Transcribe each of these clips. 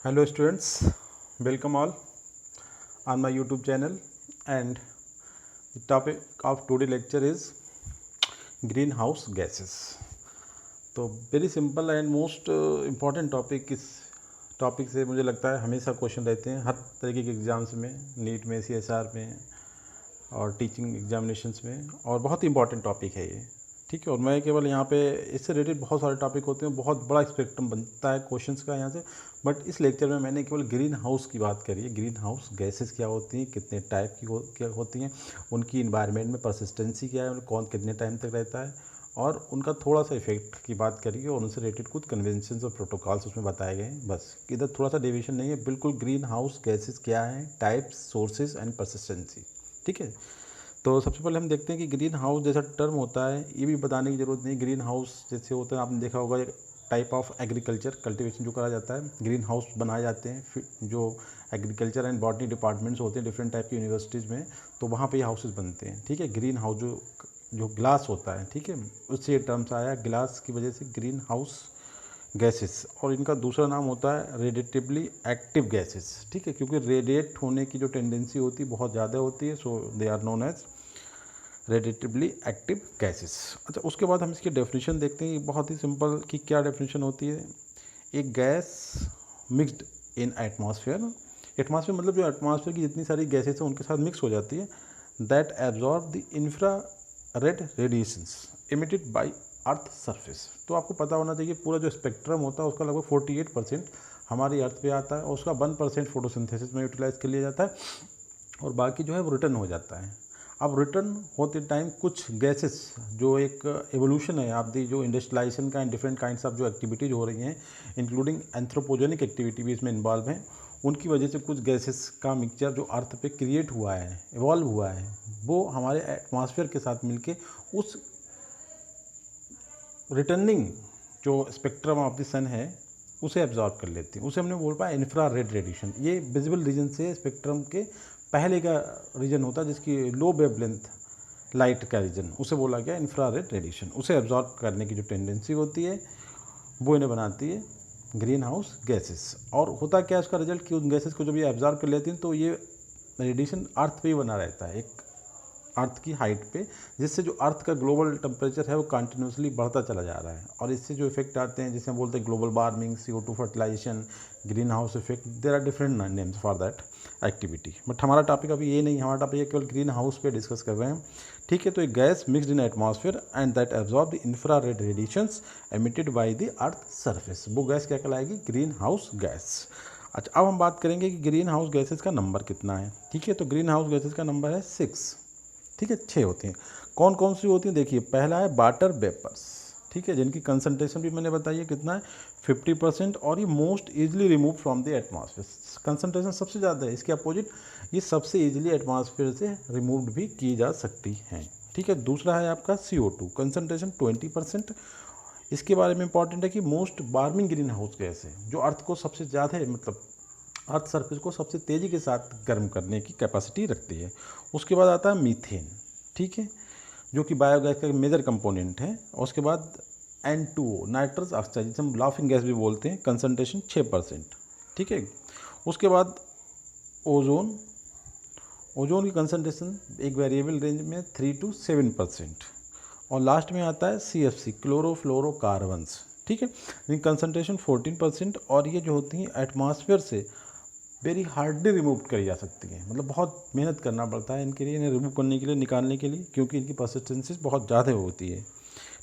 Hello students, welcome all on my YouTube channel, and the topic of today's lecture is greenhouse gases. तो very simple and most important topic, इस topic से मुझे लगता है हमेशा question रहते हैं हर तरीके के एग्ज़ाम्स में, नीट में, CSR में और टीचिंग एग्जामिनेशंस में, और बहुत ही इंपॉर्टेंट टॉपिक है ये। ठीक है, और मैं केवल यहाँ पे इससे रिलेटेड बहुत सारे टॉपिक होते हैं, बहुत बड़ा स्पेक्ट्रम बनता है क्वेश्चंस का यहाँ से, बट इस लेक्चर में मैंने केवल ग्रीन हाउस की बात करी है। ग्रीन हाउस गैसेस क्या होती हैं, कितने टाइप की क्या होती हैं, उनकी इन्वायरमेंट में परसिस्टेंसी क्या है, कौन कितने टाइम तक रहता है, और उनका थोड़ा सा इफेक्ट की बात करिए, और उनसे रिलेटेड कुछ कन्वेंशंस और प्रोटोकॉल्स उसमें बताए गए हैं। बस इधर थोड़ा सा डेविएशन नहीं है, बिल्कुल ग्रीन हाउस गैसेस क्या है, टाइप्स, सोर्सेज एंड परसिस्टेंसी। ठीक है, तो सबसे पहले हम देखते हैं कि ग्रीन हाउस जैसा टर्म होता है, ये भी बताने की ज़रूरत नहीं। ग्रीन हाउस जैसे होता है, आपने देखा होगा, एक टाइप ऑफ एग्रीकल्चर कल्टीवेशन जो करा जाता है, ग्रीन हाउस बनाए जाते हैं जो एग्रीकल्चर एंड बॉटनी डिपार्टमेंट्स होते हैं डिफरेंट टाइप की यूनिवर्सिटीज़ में, तो वहाँ पे ये हाउसेज बनते हैं। ठीक है, ग्रीन हाउस जो ग्लास होता है, ठीक है, उससे ये टर्म्स आया, ग्लास की वजह से ग्रीन हाउस गैसेस। और इनका दूसरा नाम होता है रेडिएटिवली एक्टिव गैसेस। ठीक है, क्योंकि रेडिएट होने की जो टेंडेंसी होती है बहुत ज़्यादा होती है, so they are known as radiatively active gases. अच्छा, उसके बाद हम इसकी डेफिनेशन देखते हैं, बहुत ही सिंपल कि क्या डेफिनेशन होती है। एक gas mixed in atmosphere, atmosphere मतलब जो एटमॉस्फेयर की जितनी सारी गैसेस हैं उनके साथ मिक्स हो जाती है, that absorb the infra red radiations emitted by earth surface. तो आपको पता होना चाहिए पूरा जो स्पेक्ट्रम होता है उसका लगभग 48% हमारी अर्थ पे आता है, और उसका 1% फोटोसिंथेसिस में यूटिलाइज कर लिया जाता है, और बाकी जो है वो रिटर्न हो जाता है। अब रिटर्न होते टाइम कुछ गैसेस, जो एक एवोल्यूशन है आप दी, जो इंडस्ट्रियलाइजेशन का एंड डिफरेंट काइंड्स ऑफ जो एक्टिविटीज़ हो रही हैं, इंक्लूडिंग एंथ्रोपोजेनिक एक्टिविटी भी इसमें इन्वॉल्व है, उनकी वजह से कुछ गैसेस का मिक्सचर जो अर्थ पे क्रिएट हुआ है, इवॉल्व हुआ है, वो हमारे एटमॉस्फेयर के साथ मिलके उस रिटर्निंग जो स्पेक्ट्रम ऑफ द सन है उसे एब्जॉर्ब कर लेती हैं। उसे हमने बोल पाया इंफ्रा रेड रेडिएशन। ये विजिबल रीजन से स्पेक्ट्रम के पहले का रीजन होता है, जिसकी लो वेवलेंथ लाइट का रीजन, उसे बोला गया इंफ्रा रेड रेडिएशन। उसे एब्जॉर्ब करने की जो टेंडेंसी होती है वो इन्हें बनाती है ग्रीन हाउस गैसेस। और होता क्या है उसका रिजल्ट, कि उन गैसेस को जब ये एब्जॉर्ब कर लेती हैं तो ये रेडिएशन अर्थ पे ही बना रहता है, एक अर्थ की हाइट पे, जिससे जो अर्थ का ग्लोबल टेम्परेचर है वो कंटिन्यूसली बढ़ता चला जा रहा है, और इससे जो इफेक्ट आते हैं जिसे हम बोलते हैं global warming, CO2 fertilization, greenhouse effect, there are different names for that activity. But हमारा टॉपिक अभी ये नहीं, हमारा टॉपिक केवल ग्रीन हाउस पे डिस्कस कर रहे हैं। ठीक है, तो एक gas mixed in atmosphere and that absorb the infra red radiations emitted by the earth surface, वो गैस क्या कहलाएगी, ग्रीन हाउस गैस। अच्छा, अब हम बात करेंगे कि ग्रीन हाउस गैसेस का नंबर कितना है। ठीक है, तो ग्रीन हाउस गैसेस का नंबर है 6। ठीक है, 6 होती हैं। कौन कौन सी होती हैं, देखिए, पहला है वाटर वेपर्स। ठीक है, जिनकी कंसंट्रेशन भी मैंने बताई है कितना है, 50%, और ये most easily remove from the atmosphere. Concentration सबसे ज़्यादा है, इसके अपोजिट ये सबसे ईजिली एटमॉस्फेयर से रिमूव्ड भी की जा सकती हैं। ठीक है, दूसरा है आपका CO2, कंसंट्रेशन 20%। इसके बारे में इंपॉर्टेंट है कि most warming green house gas है, जो अर्थ को सबसे ज़्यादा मतलब अर्थ सरफेस को सबसे तेज़ी के साथ गर्म करने की कैपेसिटी रखती है। उसके बाद आता है मीथेन। ठीक है, जो कि बायोगैस का मेजर कंपोनेंट है। और उसके बाद N2O, नाइट्रस ऑक्साइड, जिसे हम लाफिंग गैस भी बोलते हैं, कंसंट्रेशन 6%। ठीक है, उसके बाद ओजोन, ओजोन की कंसंट्रेशन एक वेरिएबल रेंज में 3 to 7%। और लास्ट में आता है CFC, क्लोरोफ्लोरोकार्बन्स। ठीक है, इनकी कंसंट्रेशन 14%, और ये जो होती हैं एटमॉस्फेयर से वेरी हार्डली रिमूव करी जा सकती हैं, मतलब बहुत मेहनत करना पड़ता है इनके लिए, इन्हें रिमूव करने के लिए, निकालने के लिए, क्योंकि इनकी परसिस्टेंसीज बहुत ज़्यादा होती है।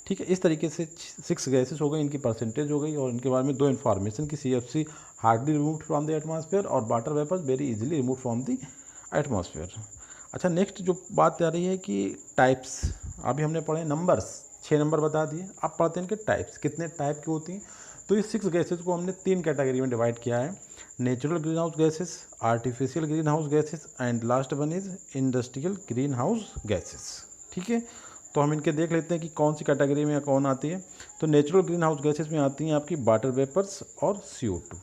ठीक है, इस तरीके से 6 गैसेस हो गई, इनकी परसेंटेज हो गई, और इनके बारे में 2 इन्फॉर्मेशन की CFC hardly remove from the atmosphere, और water vapours very easily remove from the atmosphere. अच्छा, नेक्स्ट जो बात आ रही है कि टाइप्स, अभी हमने पढ़े नंबर्स, 6 नंबर बता दिए, अब पढ़ते हैं इनके टाइप्स, कितने टाइप की होती हैं। तो इस 6 गैसेस को हमने 3 कैटेगरी में डिवाइड किया है, natural green house gases, artificial green house gases, and last one is industrial green house gases. ठीक है, तो हम इनके देख लेते हैं कि कौन सी कैटेगरी में कौन आती है। तो नेचुरल ग्रीन हाउस गैसेस में आती हैं आपकी वाटर वेपर्स और CO2।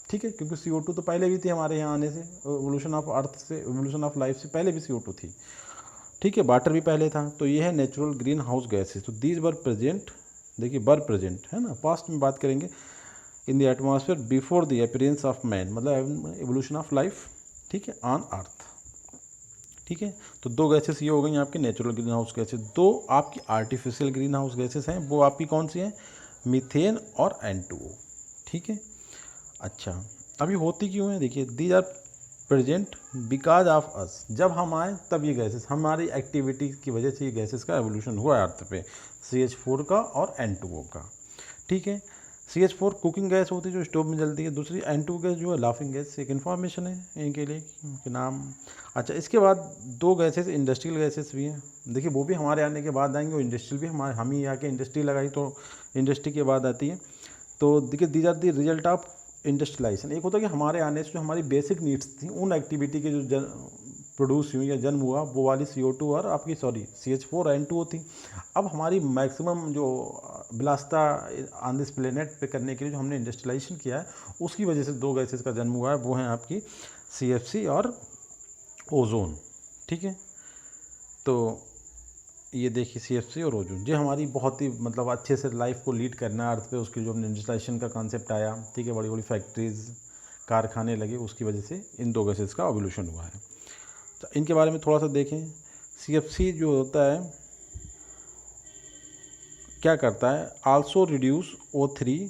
ठीक है, क्योंकि CO2 तो पहले भी थी हमारे यहाँ आने से, एवोल्यूशन ऑफ अर्थ से, एवोल्यूशन ऑफ लाइफ से पहले भी CO2 थी। ठीक है, वाटर भी पहले था। तो ये है नेचुरल ग्रीन हाउस गैसेस। तो दीज वर प्रेजेंट, देखिए वर प्रेजेंट है ना, पास्ट में बात करेंगे, in the atmosphere before the appearance of man, मतलब एवोल्यूशन ऑफ लाइफ, ठीक है, ऑन अर्थ। ठीक है, तो दो गैसेस ये हो गई आपकी नेचुरल ग्रीन हाउस गैसेस। दो आपकी आर्टिफिशियल ग्रीन हाउस गैसेस हैं, वो आपकी कौन सी हैं, मीथेन और N2O। ठीक है, अच्छा अभी होती क्यों है, देखिए these are present because of us, जब हम आए तब ये गैसेस, हमारी एक्टिविटी की वजह से ये गैसेस का एवोल्यूशन हुआ है अर्थ पे, CH4 का और N2O का। ठीक है, CH4 कुकिंग गैस होती है जो स्टोव में जलती है, दूसरी N2 गैस जो है लाफिंग गैस। एक इन्फॉर्मेशन है इनके लिए के नाम। अच्छा, इसके बाद दो गैसेस इंडस्ट्रियल गैसेस भी हैं, देखिए वो भी हमारे आने के बाद आएंगे, और इंडस्ट्रियल भी हमारे, हम ही आके इंडस्ट्री लगाई तो इंडस्ट्री के बाद आती है। तो देखिए these are the result of industrialisation. एक होता है कि हमारे आने से जो हमारी बेसिक नीड्स थी, उन एक्टिविटी के जो प्रोड्यूस हुई या जन्म हुआ, वो वाली CO2 और आपकी CH4 N2O थी। अब हमारी मैक्सिमम जो विलासिता ऑन दिस प्लेनेट पे करने के लिए जो हमने इंडस्ट्रियलाइजेशन किया है, उसकी वजह से दो गैसेस का जन्म हुआ है, वो हैं आपकी CFC और ओजोन। ठीक है, तो ये देखिए CFC और ओजोन, ये हमारी बहुत ही मतलब अच्छे से लाइफ को लीड करना है अर्थ पे, उसके जो इंडस्ट्रियलाइजेशन का कॉन्सेप्ट आया, ठीक है, बड़ी बड़ी फैक्ट्रीज कारखाने लगे, उसकी वजह से इन दो गैसेस का एवोल्यूशन हुआ है। तो इनके बारे में थोड़ा सा देखें। CFC जो होता है क्या करता है, आल्सो रिड्यूस O3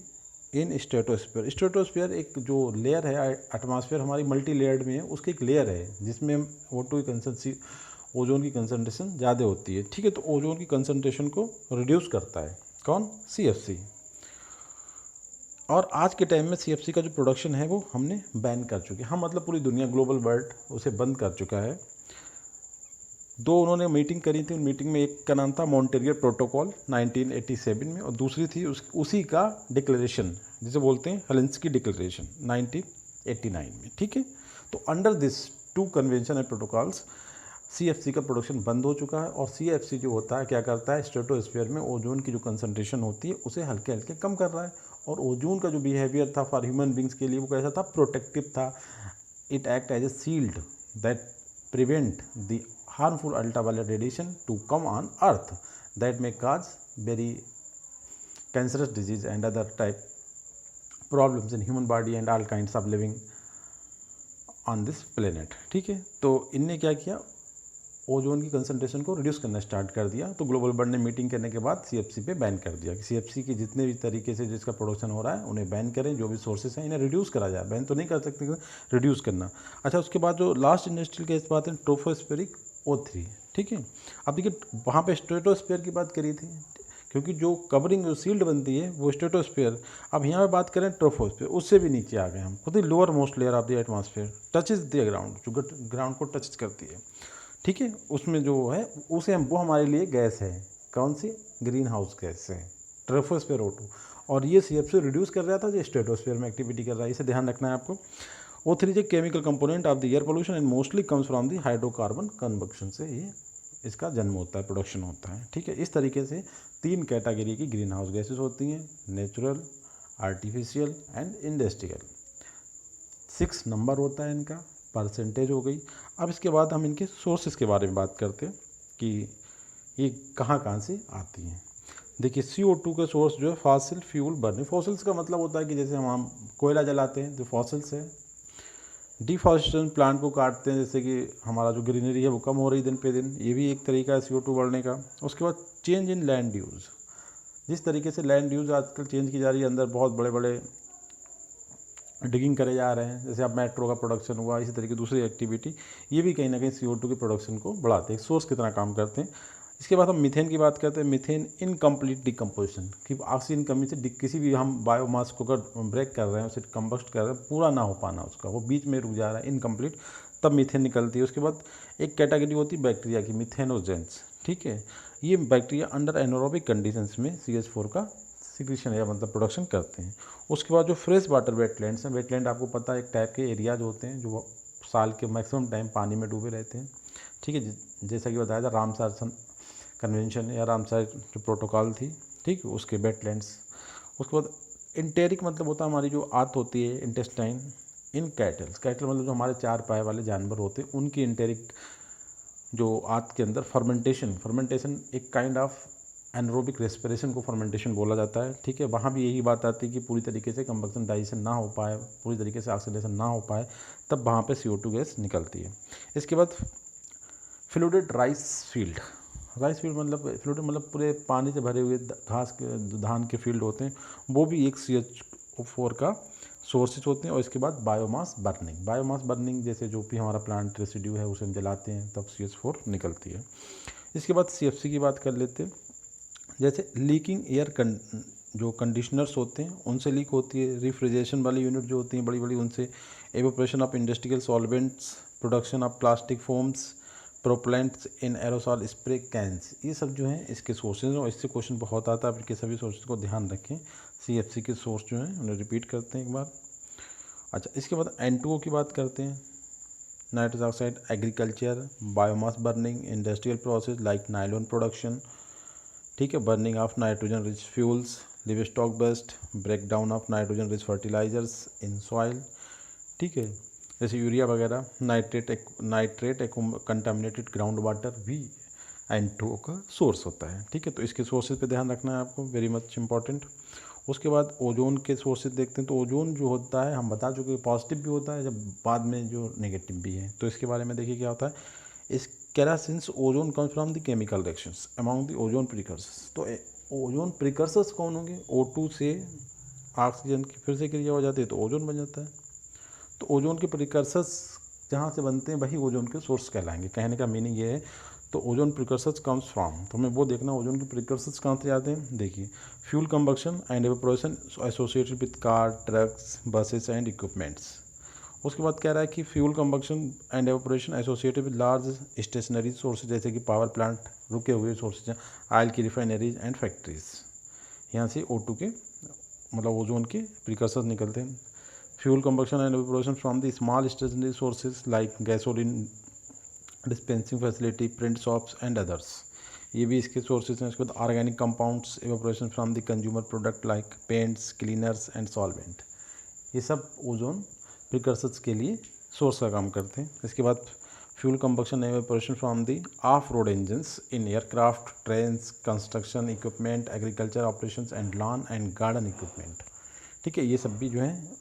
इन स्ट्रेटोस्फीयर। स्ट्रेटोस्फीयर एक जो लेयर है एटमॉस्फेयर हमारी मल्टी लेयर्ड में है, उसकी एक लेयर है जिसमें O2 की कंसनट्रेशन, ओजोन की कंसनट्रेशन ज़्यादा होती है। ठीक है, तो ओजोन की कंसनट्रेशन को रिड्यूस करता है कौन, CFC। और आज के टाइम में CFC का जो प्रोडक्शन है वो हमने बैन कर चुके हैं, हम मतलब पूरी दुनिया, ग्लोबल वर्ल्ड उसे बंद कर चुका है। दो उन्होंने मीटिंग करी थी, उन मीटिंग में एक का नाम था मॉन्टेरियल प्रोटोकॉल 1987 में, और दूसरी थी उसी का डिक्लेरेशन जिसे बोलते हैं हेलेंस्की डिक्लेरेशन 1989 में। ठीक है, तो under this two convention and protocols CFC का प्रोडक्शन बंद हो चुका है। और CFC जो होता है क्या करता है, स्ट्रेटोस्फीयर में ओजोन की जो कंसंट्रेशन होती है उसे हल्के हल्के कम कर रहा है। और ओजोन का जो बिहेवियर था फॉर ह्यूमन बींग्स के लिए वो कैसा था, प्रोटेक्टिव था। It act as a shield that prevent the harmful ultraviolet radiation to come on earth that may cause very cancerous disease and other type problems in human body and all kinds of living on this planet। ठीक है, तो इनने क्या किया, ozone की concentration को reduce करना start कर दिया। तो ग्लोबल वर्ल्ड ने मीटिंग करने के बाद CFC पे बैन कर दिया कि CFC की जितने भी तरीके से जिसका प्रोडक्शन हो रहा है उन्हें बैन करें, जो भी सोर्सेस हैं इन्हें रिड्यूस करा जाए, बैन तो नहीं कर सकते, रिड्यूस करना। अच्छा, उसके बाद जो लास्ट इंडस्ट्रियल केस बात है ट्रोपोस्फेरिक O3। ठीक है, अब देखिए वहाँ पे स्ट्रेटोस्फीयर की बात करी थी, क्योंकि जो कवरिंग जो शील्ड बनती है वो स्ट्रेटोस्फीयर। अब यहाँ पे बात करें ट्रोपोस्फीयर, उससे भी नीचे आ गए हम, खुद ही lower most layer of the atmosphere touches the ground, जो ग्राउंड को टच करती है। ठीक है, उसमें जो है उसे हम, वो हमारे लिए गैस है, कौन सी, ग्रीन हाउस गैस है, ट्रोपोस्फीयर O2। और ये CFC रिड्यूस कर रहा था, जो स्ट्रेटोस्फीयर में एक्टिविटी कर रहा है, इसे ध्यान रखना है आपको। O3 is a chemical component of the air pollution and mostly comes from the hydrocarbon combustion से ये इसका जन्म होता है, प्रोडक्शन होता है। ठीक है, इस तरीके से तीन कैटेगरी की ग्रीन हाउस गैसेज होती हैं, natural, artificial and industrial. 6 number होता है इनका, परसेंटेज हो गई। अब इसके बाद हम इनके सोर्सेज के बारे में बात करते हैं कि ये कहाँ कहाँ से आती हैं। देखिए CO2 का सोर्स जो है फॉसिल फ्यूल बर्निंग, फॉसिल्स का मतलब होता है कि जैसे हम कोयला जलाते हैं, जो फॉसिल्स है। डिफॉरेस्टेशन, प्लांट को काटते हैं, जैसे कि हमारा जो ग्रीनरी है वो कम हो रही दिन पे दिन, ये भी एक तरीका है CO2 बढ़ने का। उसके बाद चेंज इन लैंड यूज़, जिस तरीके से लैंड यूज़ आजकल चेंज की जा रही है, अंदर बहुत बड़े बड़े डिगिंग करे जा रहे हैं, जैसे अब मेट्रो का प्रोडक्शन हुआ, इसी तरीके दूसरी एक्टिविटी, ये भी कहीं ना कहीं CO2 के प्रोडक्शन को बढ़ाते हैं, सोर्स की तरह काम करते हैं। इसके बाद हम मीथेन की बात करते हैं। मीथेन इनकम्प्लीट डिकम्पोजिशन, कि ऑक्सीजन कमी से किसी भी हम बायोमास को अगर ब्रेक कर रहे हैं, उसे कंबस्ट कर रहे हैं, पूरा ना हो पाना उसका, वो बीच में रुक जा रहा है इनकम्प्लीट, तब मीथेन निकलती है। उसके बाद एक कैटेगरी होती है बैक्टीरिया की, मीथेनोजेंस। ठीक है, ये बैक्टीरिया अंडर एनारोबिक कंडीशंस में CH4 का सिक्रीशन या मतलब प्रोडक्शन करते हैं। उसके बाद जो फ्रेश वाटर वेटलैंड्स हैं, वेटलैंड आपको पता है एक टाइप के एरियाज होते हैं जो साल के मैक्सिमम टाइम पानी में डूबे रहते हैं। ठीक है, जैसा कि बताया था रामसर कन्वेंशन या रामसर जो प्रोटोकॉल थी, ठीक है, उसके वेटलैंड्स। उसके बाद इंटेरिक मतलब होता है हमारी जो आंत होती है, इंटेस्टाइन इन कैटल्स, कैटल मतलब जो हमारे 4 पाए वाले जानवर होते हैं, उनकी इंटेरिक जो आंत के अंदर फर्मेंटेशन एक काइंड ऑफ एनरोबिक रेस्पिरेशन को फर्मेंटेशन बोला जाता है, ठीक है। वहाँ भी यही बात आती है कि पूरी तरीके से कंबक्शन डाइजेशन ना हो पाए, पूरी तरीके से ऑक्सीडेशन ना हो पाए, तब वहाँ पे CO2 गैस निकलती है। इसके बाद फ्लूइडेड राइस फील्ड मतलब पूरे पानी से भरे हुए घास के धान के फील्ड होते हैं, वो भी एक CH4 का सोर्सेज होते हैं। और इसके बाद बायोमास बर्निंग जैसे जो भी हमारा प्लांट रेसिड्यू है उसे हम जलाते हैं तब CH4 निकलती है। इसके बाद CFC की बात कर लेते हैं। जैसे लीकिंग एयर जो कंडीशनर्स होते हैं उनसे लीक होती है, रेफ्रिजरेशन वाली यूनिट जो होती हैं बड़ी बड़ी उनसे, evaporation of industrial solvents, production of plastic foams, propellants in aerosol spray cans, ये सब जो हैं इसके सोर्सेज हैं। और इससे क्वेश्चन बहुत आता है, आपके सभी सोर्सेज को ध्यान रखें। CFC के सोर्स जो हैं उन्हें रिपीट करते हैं एक बार। अच्छा, इसके बाद N2O की बात करते हैं। Nitrous oxide, agriculture, biomass burning, industrial process like nylon production, ठीक है, burning of nitrogen rich fuels, livestock waste, break down of nitrogen rich fertilizers in soil, ठीक है, जैसे यूरिया वगैरह, नाइट्रेट कंटामिनेटेड ग्राउंड वाटर भी N2O का source होता है, ठीक है। तो इसके सोर्सेज पे ध्यान रखना है आपको, वेरी मच इंपॉर्टेंट। उसके बाद ओजोन के सोर्सेज देखते हैं। तो ओजोन जो होता है हम बता चुके, पॉजिटिव भी होता है, जब बाद में जो नेगेटिव भी है। तो इसके बारे में देखिए क्या होता है। इस केरासिन्स ozone comes from the chemical reactions among the ozone precursors. तो ओजोन प्रिकर्सर्स कौन होंगे? O2 से ऑक्सीजन की फिर से क्रिया हो जाती है तो ओजोन बन जाता है। तो ओजोन के प्रिकर्सर्स जहाँ से बनते हैं वही ओजोन के सोर्स कहलाएंगे। कहने का मीनिंग ये है। तो ओजोन प्रिकर्सर्स कम्स फ्रॉम, तो हमें वो देखना ओजोन के प्रिकर्सर्स कहाँ से आते हैं। देखिए, fuel combustion and evaporation associated with car, trucks, buses and equipments. उसके बाद कह रहा है कि fuel combustion and evaporation associated with large stationary sources, जैसे कि पावर प्लांट, रुके हुए सोर्सेज हैं, ऑयल की रिफाइनरीज एंड फैक्ट्रीज। यहाँ से O2 के मतलब ओजोन के प्रिकर्सर्स निकलते हैं। Fuel combustion and evaporation from the small stationary sources like gasoline dispensing facility, print shops and others, ये भी इसके सोर्सेज हैं। उसके बाद organic compounds, evaporation from the consumer product like paints, cleaners and solvent, ये सब ओजोन प्रिकर्सर्स के लिए सोर्स का काम करते हैं। इसके बाद fuel combustion and evaporation from the of road engines in aircraft, trains, construction equipment, agriculture operations and lawn and garden equipment, ठीक है, ये सब भी जो है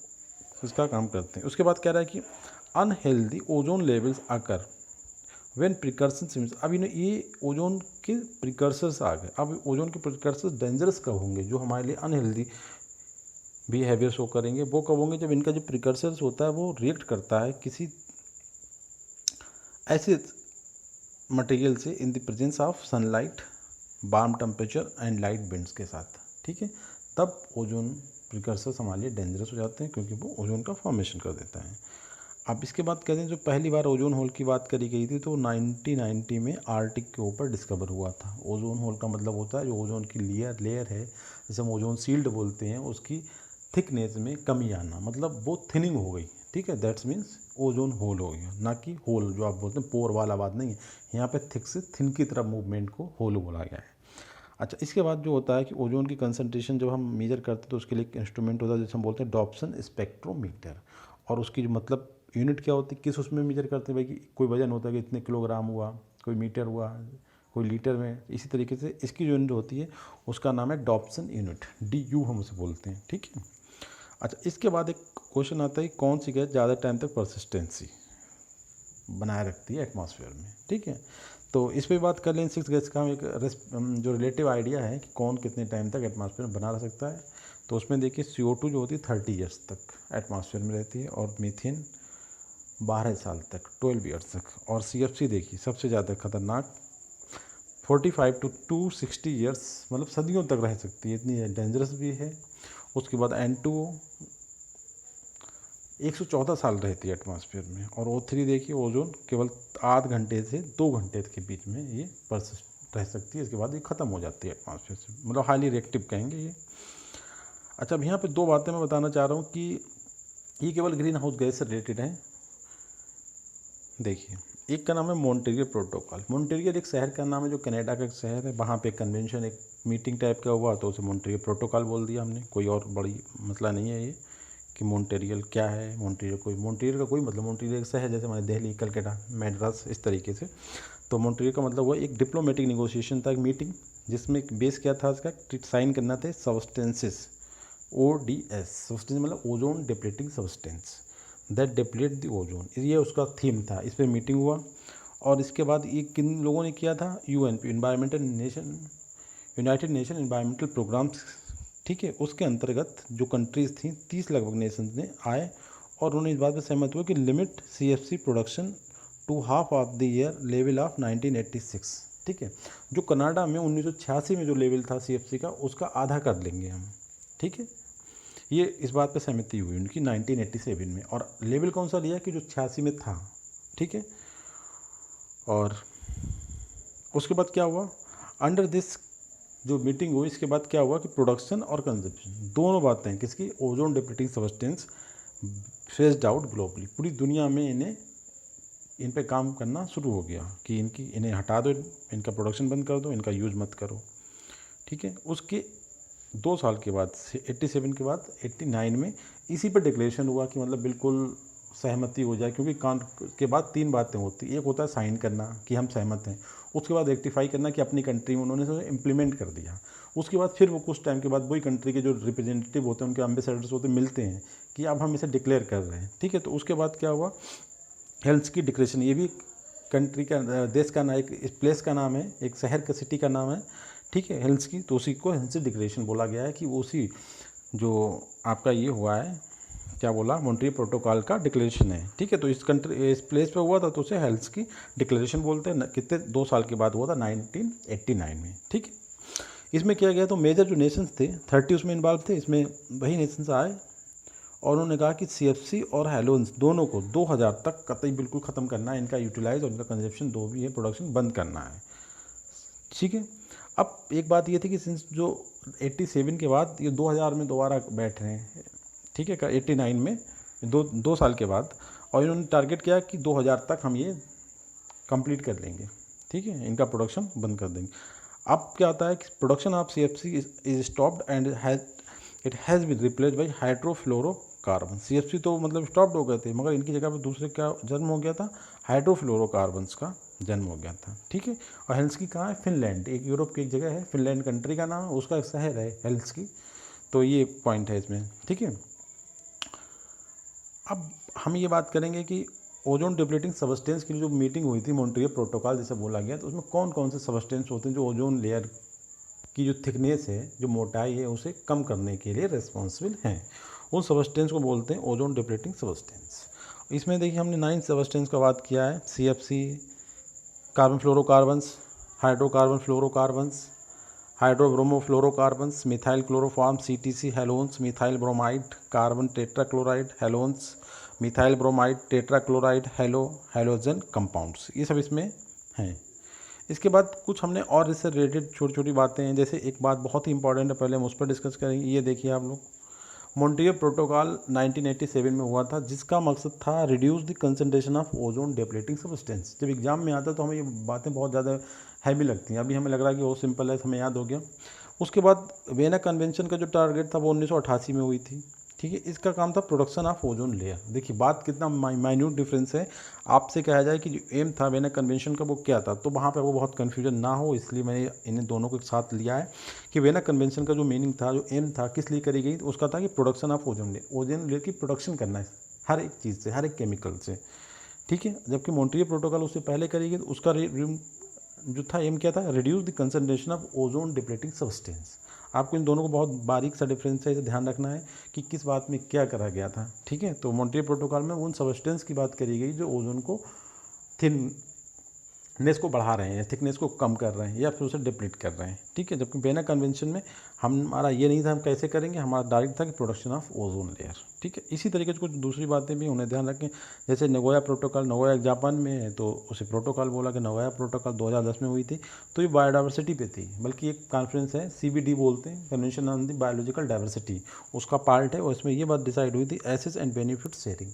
इसका काम करते हैं। उसके बाद कह रहा है कि अनहेल्दी ओजोन लेवल्स आकर व्हेन प्रिकर्सर्स, अब ये ओजोन के प्रिकर्सर्स आ गए। अब ओजोन के प्रिकर्सर्स डेंजरस कब होंगे, जो हमारे लिए अनहेल्दी बिहेवियर शो करेंगे, वो कब होंगे, जब इनका जो प्रिकर्सर्स होता है वो रिएक्ट करता है किसी ऐसे मटेरियल से in the presence of sunlight, warm temperature and light winds के साथ, ठीक है, तब ओजोन प्रिकर्सर्स हमारे लिए डेंजरस हो जाते हैं, क्योंकि वो ओजोन का फॉर्मेशन कर देता है। अब इसके बाद कहते हैं जो पहली बार ओजोन होल की बात करी गई थी तो 1990 में आर्टिक के ऊपर डिस्कवर हुआ था। ओजोन होल का मतलब होता है जो ओजोन की लेयर है, जैसे हम ओजोन सील्ड बोलते हैं, उसकी थिकनेस में कमी आना, मतलब वो थिनिंग हो गई, ठीक है, दैट्स मीन्स ओजोन होल हो गया, ना कि होल जो आप बोलते हैं पोर वाला बात नहीं है। यहाँ पे थिक से थिन की तरफ मूवमेंट को होल बोला गया है। अच्छा, इसके बाद जो होता है कि ओजोन की कंसनट्रेशन जब हम मेजर करते हैं तो उसके लिए एक इंस्ट्रूमेंट होता है जिसे हम बोलते हैं डॉप्सन स्पेक्ट्रोमीटर। और उसकी जो मतलब यूनिट क्या होती है, किस उसमें मेजर करते हैं भाई, कि कोई वजन होता है कि इतने किलोग्राम हुआ, कोई मीटर हुआ, कोई लीटर में। इसी तरीके से इसकी जो यूनिट होती है उसका नाम है डॉप्सन यूनिट, DU हम उसे बोलते हैं, ठीक है। अच्छा, इसके बाद एक क्वेश्चन आता है कौन सी गैस ज़्यादा टाइम तक परसिस्टेंसी बनाए रखती है एटमॉस्फेयर में, ठीक है। तो इस पर बात कर लें। 6 गैस का हम एक जो रिलेटिव आइडिया है कि कौन कितने टाइम तक एटमॉस्फेयर में बना रह सकता है। तो उसमें देखिए CO2 जो होती है 30 ईयर्स तक एटमॉस्फेयर में रहती है, और मीथेन 12 साल तक, 12 ईयर्स तक। और CFC देखिए सबसे ज़्यादा खतरनाक 45 to 260 ईयर्स, मतलब सदियों तक रह सकती है, इतनी डेंजरस भी है। उसके बाद N2O 114 साल रहती है एटमॉस्फेयर में। और O3 देखिए ओजोन केवल आध घंटे से 2 घंटे के बीच में ये परसिस्ट रह सकती है, इसके बाद ये ख़त्म हो जाती है एटमॉस्फेयर से, मतलब हाईली रिएक्टिव कहेंगे ये। अच्छा, अब यहाँ पे 2 बातें मैं बताना चाह रहा हूँ कि ये केवल ग्रीन हाउस गैस से रिलेटेड हैं। देखिए, एक का नाम है मॉन्ट्रियल प्रोटोकॉल। मॉन्ट्रियल एक शहर का नाम है जो कनाडा का एक शहर है, वहाँ पे कन्वेंशन एक मीटिंग टाइप का हुआ तो उसे मॉन्ट्रियल प्रोटोकॉल बोल दिया हमने। कोई और बड़ी मसला नहीं है ये कि मॉन्ट्रियल क्या है। मॉन्ट्रियल का कोई मतलब, मॉन्ट्रियल एक शहर जैसे हमारे दिल्ली, कलकत्ता, मैड्रास, इस तरीके से। तो मॉन्ट्रियल का मतलब हुआ एक डिप्लोमेटिक निगोशिएशन था, एक मीटिंग जिसमें बेस क्या था इसका, साइन करना थे सब्सटेंसेस, ODS, सब्सटेंस मतलब ozone depleting substance that deplete the ozone, ये उसका थीम था। इस पर मीटिंग हुआ और इसके बाद ये किन लोगों ने किया था, UNP, United Nation Environmental Programs, ठीक है, उसके अंतर्गत जो कंट्रीज़ थी 30 लगभग नेशंस ने आए और उन्होंने इस बात पर सहमत हुए कि limit CFC production to half of the year level of 1986, ठीक है, जो कनाडा में 1986 में जो लेवल था CFC का उसका आधा कर लेंगे हम, ठीक है। ये इस बात पर सहमति हुई उनकी 1987 में, और लेवल कौन सा लिया कि जो 86 में था, ठीक है। और उसके बाद क्या हुआ, अंडर दिस जो मीटिंग हुई इसके बाद क्या हुआ कि प्रोडक्शन और कंजप्शन दोनों बातें किसकी, ozone depleting substance phased out globally, पूरी दुनिया में इन पे काम करना शुरू हो गया कि इन्हें हटा दो, इनका प्रोडक्शन बंद कर दो, इनका यूज़ मत करो, ठीक है। उसके 2 साल के बाद 87 के बाद 89 में इसी पर डिक्लेरेशन हुआ कि मतलब बिल्कुल सहमति हो जाए, क्योंकि कांड के बाद 3 बातें होती, एक होता है साइन करना कि हम सहमत हैं, उसके बाद रेक्टिफाई करना कि अपनी कंट्री में उन्होंने उसे इम्प्लीमेंट कर दिया, उसके बाद फिर वो कुछ टाइम के बाद वही कंट्री के जो रिप्रेजेंटेटिव होते हैं, उनके एम्बेसडर्स होते हैं, मिलते हैं कि अब हम इसे डिक्लेयर कर रहे हैं, ठीक है। तो उसके बाद क्या हुआ, हेल्सिंकी डिक्लेरेशन, ये भी कंट्री का, देश का ना, एक प्लेस का नाम है, एक शहर का, सिटी का नाम है, ठीक है, हेल्सिंकी, तो उसी को हेल्सिंकी डिक्लेरेशन बोला गया है कि वो उसी जो आपका ये हुआ है, क्या बोला, मॉन्ट्रियल प्रोटोकॉल का डिक्लेरेशन है, ठीक है। तो इस प्लेस पे हुआ था तो उसे हेल्सिंकी डिक्लेरेशन बोलते हैं। कितने 2 साल के बाद हुआ था 1989 में, ठीक है। इसमें किया गया तो मेजर जो नेशंस थे 30 उसमें इन्वॉल्व थे, इसमें वही नेशंस आए और उन्होंने कहा कि CFC और हैलोन्स दोनों को 2000 तक कतई बिल्कुल ख़त्म करना है, इनका यूटिलाइज और इनका कंजप्शन दो भी है, प्रोडक्शन बंद करना है, ठीक है। अब एक बात ये थी कि सिंस जो 87 के बाद ये 2000 में दोबारा बैठ रहे हैं, ठीक है, 89 में दो साल के बाद, और इन्होंने टारगेट किया कि 2000 तक हम ये कंप्लीट कर लेंगे, ठीक है, इनका प्रोडक्शन बंद कर देंगे। अब क्या होता है कि production of CFC is stopped and it has been replaced by hydrofluorocarbon. CFC तो मतलब स्टॉप्ड हो गए थे, मगर इनकी जगह पर दूसरे क्या जन्म हो गया था, हाइड्रोफ्लोरोकार्बन्स का जन्म हो गया था, ठीक है। और हेल्सिंकी कहाँ है, फिनलैंड, एक यूरोप की एक जगह है, फिनलैंड कंट्री का नाम है, उसका एक शहर है हेल्सिंकी, तो ये पॉइंट है इसमें, ठीक है। अब हम ये बात करेंगे कि ओजोन डिप्लीटिंग सब्सटेंस की जो मीटिंग हुई थी, मॉन्ट्रियल प्रोटोकॉल जैसे बोला गया, तो उसमें कौन कौन से सब्सटेंस होते हैं जो ओजोन लेयर की जो थिकनेस है, जो मोटाई है, उसे कम करने के लिए रिस्पॉन्सिबल हैं। उन सब्सटेंस को बोलते हैं ओजोन डिप्लीटिंग सब्सटेंस। इसमें देखिए हमने 9 सब्सटेंस का बात किया है, CFC, carbon fluorocarbons, hydrocarbon fluorocarbons, hydrobromofluorocarbons, methyl chloroform, CTC, halons, methyl bromide, carbon tetrachloride, halons, methyl bromide, tetrachloride, halogen compounds, ये सब इसमें हैं। इसके बाद कुछ हमने और इससे रिलेटेड छोटी छोटी बातें हैं, जैसे एक बात बहुत ही इंपॉर्टेंट है, पहले हम उस पर डिस्कस करेंगे। ये देखिए आप लोग, मॉन्ट्रियल प्रोटोकॉल 1987 में हुआ था, जिसका मकसद था reduce the concentration of ozone depleting substance. जब एग्जाम में आता है तो हमें ये बातें बहुत ज़्यादा हैवी लगती हैं, अभी हमें लग रहा है कि वो सिंपल है, हमें याद हो गया। उसके बाद वियना कन्वेंशन का जो टारगेट था वो 1988 में हुई थी, ठीक है। इसका काम था प्रोडक्शन ऑफ ओजोन लेयर। देखिए बात कितना माइन्यूट डिफरेंस है। आपसे कहा जाए कि जो एम था वियना कन्वेंशन का वो क्या था, तो वहाँ पे वो बहुत कन्फ्यूजन ना हो इसलिए मैंने इन्हें दोनों को एक साथ लिया है कि वियना कन्वेंशन का जो मीनिंग था, जो एम था, किस लिए करी गई, तो उसका था कि production of ozone layer, ozone layer की प्रोडक्शन करना है हर एक चीज़ से, हर एक केमिकल से, ठीक है। जबकि मॉन्ट्रियल प्रोटोकॉल उससे पहले करी गई, तो उसका जो था एम क्या था, reduce the concentration of ozone depleting substance. आपको इन दोनों को बहुत बारीक सा डिफरेंस है, इसे ध्यान रखना है कि किस बात में क्या करा गया था, ठीक है। तो मॉन्ट्रियल प्रोटोकॉल में उन सब्सटेंस की बात करी गई जो ओजोन को थिकनेस को बढ़ा रहे हैं, थिकनेस को कम कर रहे हैं या फिर उसे डिप्लीट कर रहे हैं, ठीक है। जबकि वियना कन्वेंशन में हमारा ये नहीं था हम कैसे करेंगे, हमारा डायरेक्ट था कि प्रोडक्शन ऑफ ओजोन लेयर, ठीक है। इसी तरीके से कुछ दूसरी बातें भी उन्हें ध्यान रखें, जैसे नगोया प्रोटोकॉल, नगोया जापान में है तो उसे प्रोटोकॉल बोला कि नगोया प्रोटोकॉल 2010 में हुई थी, तो ये बायोडाइवर्सिटी पे थी, बल्कि एक कॉन्फ्रेंस है CBD बोलते हैं, convention on the biological diversity, उसका पार्ट है और इसमें ये बात डिसाइड हुई थी, access and benefit sharing,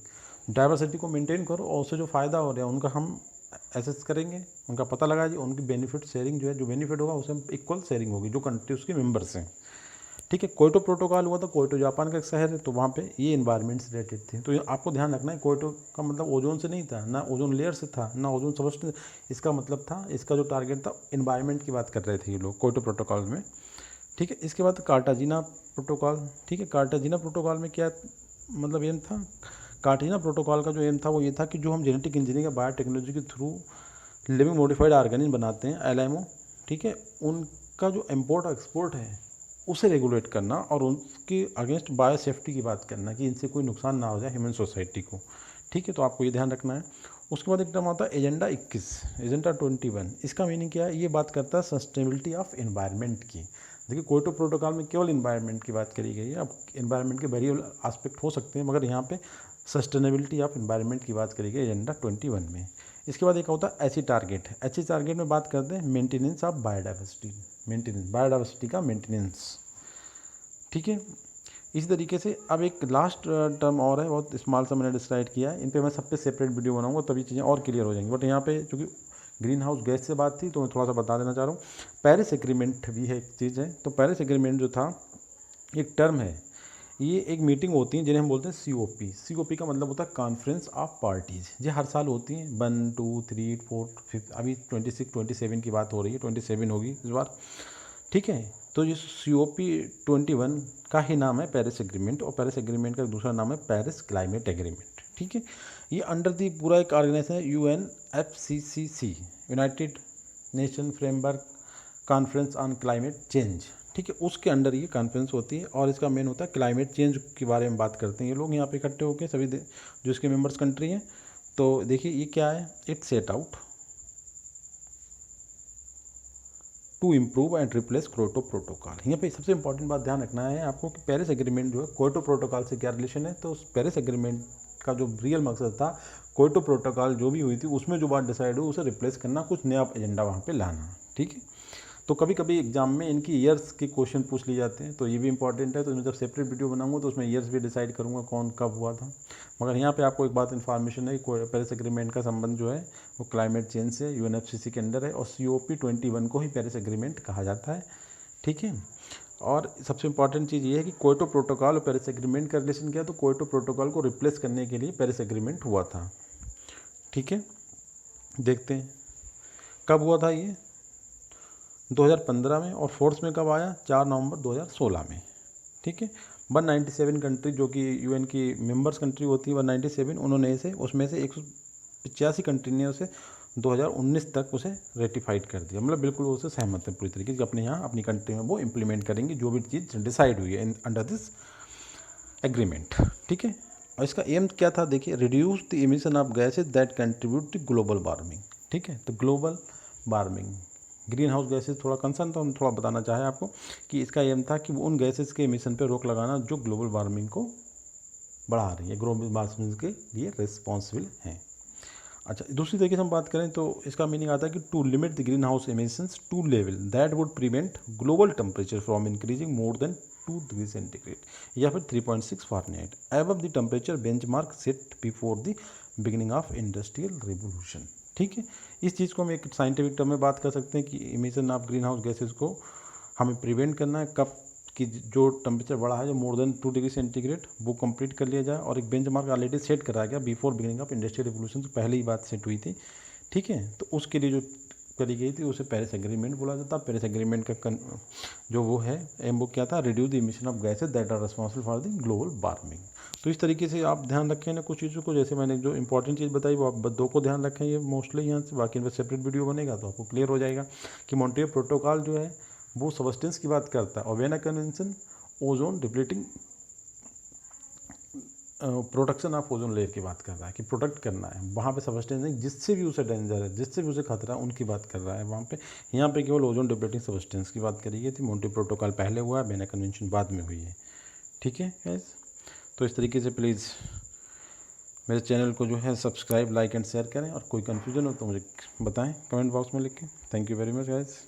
diversity को मेंटेन करो और उससे जो फ़ायदा हो रहा है उनका हम एसेस करेंगे, उनका पता लगाइए, उनकी बेनिफिट शेयरिंग जो है, जो बेनिफिट होगा उसे इक्वल शेयरिंग होगी जो कंट्री उसके मेंबर्स हैं, ठीक है। क्योटो प्रोटोकॉल हुआ था, क्योटो जापान का एक शहर है, तो वहाँ पे ये इन्वायरमेंट से रिलेटेड थी। तो ये आपको ध्यान रखना है, क्योटो का मतलब ओजोन से नहीं था, ना ओजोन लेयर से था, ना ओजोन सबस्टेंस। इसका मतलब था, इसका जो टारगेट था इन्वायरमेंट की बात कर रहे थे ये लोग क्योटो प्रोटोकॉल में। ठीक है। इसके बाद कार्टाजीना प्रोटोकॉल। ठीक है। कार्टाजीना प्रोटोकॉल में क्या मतलब एम था, कार्टाजीना प्रोटोकॉल का जो एम था वो ये था कि जो हम जेनेटिक इंजीनियरिंग या बायोटेक्नोलॉजी के थ्रू लिविंग मॉडिफाइड ऑर्गेनिज्म बनाते हैं, एलएमओ, ठीक है, उनका जो इम्पोर्ट और एक्सपोर्ट है उसे रेगुलेट करना और उनके अगेंस्ट बायो सेफ्टी की बात करना कि इनसे कोई नुकसान ना हो जाए ह्यूमन सोसाइटी को। ठीक है। तो आपको ये ध्यान रखना है। उसके बाद एक टर्म आता है एजेंडा 21, एजेंडा 21। इसका मीनिंग क्या है, ये बात करता है सस्टेनेबिलिटी ऑफ एनवायरनमेंट की। देखिए क्योटो प्रोटोकॉल में केवल एनवायरनमेंट की बात करी गई है। अब एनवायरनमेंट के वेरिएबल एस्पेक्ट हो सकते हैं, मगर यहाँ पे सस्टेनेबिलिटी ऑफ एनवायरनमेंट की बात करी गई एजेंडा 21 में। इसके बाद एक होता है एचई टारगेट। एचई टारगेट में बात करते हैं maintenance of biodiversity, maintenance biodiversity का मेंटेनेंस। ठीक है। इसी तरीके से अब एक लास्ट टर्म और है, बहुत स्मॉल सा मैंने डिस्क्राइब किया है। इन पे मैं सब पे सेपरेट वीडियो बनाऊंगा, तभी चीज़ें और क्लियर हो जाएंगी। बट यहाँ पे चूँकि ग्रीन हाउस गैस से बात थी तो मैं थोड़ा सा बता देना चाह रहा हूँ। पेरिस एग्रीमेंट भी है, एक चीज़ है। तो पेरिस एग्रीमेंट जो था, एक टर्म है, ये एक मीटिंग होती है जिन्हें हम बोलते हैं COP। COP का मतलब होता है कॉन्फ्रेंस ऑफ पार्टीज़। ये हर साल होती हैं, 1, 2, 3, 4, 5, अभी 26, 27 की बात हो रही है, 27 होगी इस बार। ठीक है। तो ये COP 21 का ही नाम है पेरिस एग्रीमेंट, और पेरिस एग्रीमेंट का दूसरा नाम है पेरिस क्लाइमेट एग्रीमेंट। ठीक है। ये अंडर दी पूरा एक ऑर्गेनाइजेशन है, UNFCCC, United nation framework conference on climate change. ठीक है। उसके अंडर ये कॉन्फ्रेंस होती है और इसका मेन होता है क्लाइमेट चेंज के बारे में बात करते हैं ये लोग यहाँ पे इकट्ठे होकर, सभी जो इसके मेंबर्स कंट्री हैं। तो देखिए ये क्या है, it set out to improve and replace Kyoto Protocol. यहाँ पे सबसे इंपॉर्टेंट बात ध्यान रखना है आपको कि पेरिस एग्रीमेंट जो है क्योटो प्रोटोकॉल से क्या रिलेशन है। तो उस पेरिस एग्रीमेंट का जो रियल मकसद था, क्योटो प्रोटोकॉल जो भी हुई थी उसमें जो बात डिसाइड हुई उसे रिप्लेस करना, कुछ नया एजेंडा वहाँ पे लाना। ठीक है। तो कभी कभी एग्जाम में इनकी ईयर्स के क्वेश्चन पूछ लिए जाते हैं, तो ये भी इंपॉर्टेंट है। तो मैं जब सेपरेट वीडियो बनाऊंगा तो उसमें ईयर्स भी डिसाइड करूंगा कौन कब हुआ था। मगर यहाँ पे आपको एक बात इन्फॉर्मेशन है कि पेरिस एग्रीमेंट का संबंध जो है वो क्लाइमेट चेंज से UNFCCC के अंडर है, और COP 21 को ही पेरिस एग्रीमेंट कहा जाता है। ठीक है। और सबसे इंपॉर्टेंट चीज़ ये है कि क्योटो प्रोटोकॉल और पेरिस एग्रीमेंट का रिलेशन क्या है, तो क्योटो प्रोटोकॉल को रिप्लेस करने के लिए पेरिस एग्रीमेंट हुआ था। ठीक है। देखते हैं कब हुआ था ये, 2015 में, और फोर्स में कब आया, 4 नवंबर 2016 में। ठीक है। 197 कंट्री जो कि UN की मेंबर्स कंट्री होती है 197, उन्होंने इसे, उसमें से 185 कंट्री ने उसे 2019 तक उसे रेटिफाइड कर दिया। मतलब बिल्कुल उसे सहमत है पूरी तरीके से, अपने यहाँ अपनी कंट्री में वो इम्प्लीमेंट करेंगे जो भी चीज़ डिसाइड हुई है अंडर दिस एग्रीमेंट। ठीक है। और इसका एम क्या था, देखिए, reduce the emission of gases that contribute to global warming. ठीक है। तो global warming, greenhouse gases थोड़ा कंसर्न, तो हम थोड़ा बताना चाहें आपको कि इसका एम था कि वो उन गैसेज के एमिशन पे रोक लगाना जो ग्लोबल वार्मिंग को बढ़ा रही है, ग्लोबल वार्मिंग के लिए रिस्पॉन्सिबल हैं। अच्छा, दूसरी तरीके से हम बात करें तो इसका मीनिंग आता है कि to limit the greenhouse emissions to level that would prevent global temperature from increasing more than 2 degree centigrade या फिर 3.6 Fahrenheit above the temperature benchmark set before the beginning of industrial revolution. ठीक है। इस चीज़ को हम एक scientific term में बात कर सकते हैं कि emission of green house gases को हमें प्रिवेंट करना है कब, कि जो टेम्परेचर बढ़ा है जो मोर देन 2 डिग्री सेंटीग्रेड वो कंप्लीट कर लिया जाए, और एक बेंचमार्क ऑलरेडी सेट कराया गया before beginning of industrial revolution से पहले ही बात सेट हुई थी। ठीक है। तो उसके लिए जो करी गई थी उसे पेरिस एग्रीमेंट बोला जाता है। पेरिस एग्रीमेंट का जो वो है एम, वो क्या था, reduce the emission of gases that are responsible for the global warming. तो इस तरीके से आप ध्यान रखें ना कुछ चीज़ों को, जैसे मैंने जो इंपॉर्टेंट चीज़ बताई वो आप दो को ध्यान रखें ये मोस्टली यहाँ से, बाकी इनका सेपरेट वीडियो बनेगा तो आपको क्लियर हो जाएगा कि मॉन्ट्रियल प्रोटोकॉल जो है वो सबस्टेंस की बात करता है, और Vienna convention ozone depleting protection of ozone layer की बात कर रहा है कि प्रोटेक्ट करना है वहाँ पे सबस्टेंस नहीं, जिससे भी उसे डेंजर है, जिससे भी उसे खतरा है उनकी बात कर रहा है वहाँ पे। यहाँ पे केवल ओजोन डिप्लीटिंग सबस्टेंस की बात करी गई थी। मॉन्ट्रियल प्रोटोकॉल पहले हुआ है, वियना कन्वेंशन बाद में हुई है। ठीक है गाइस। तो इस तरीके से प्लीज़ मेरे चैनल को जो है सब्सक्राइब, लाइक एंड शेयर करें, और कोई कन्फ्यूजन हो तो मुझे बताएं कमेंट बॉक्स में लिख के। Thank you very much guys.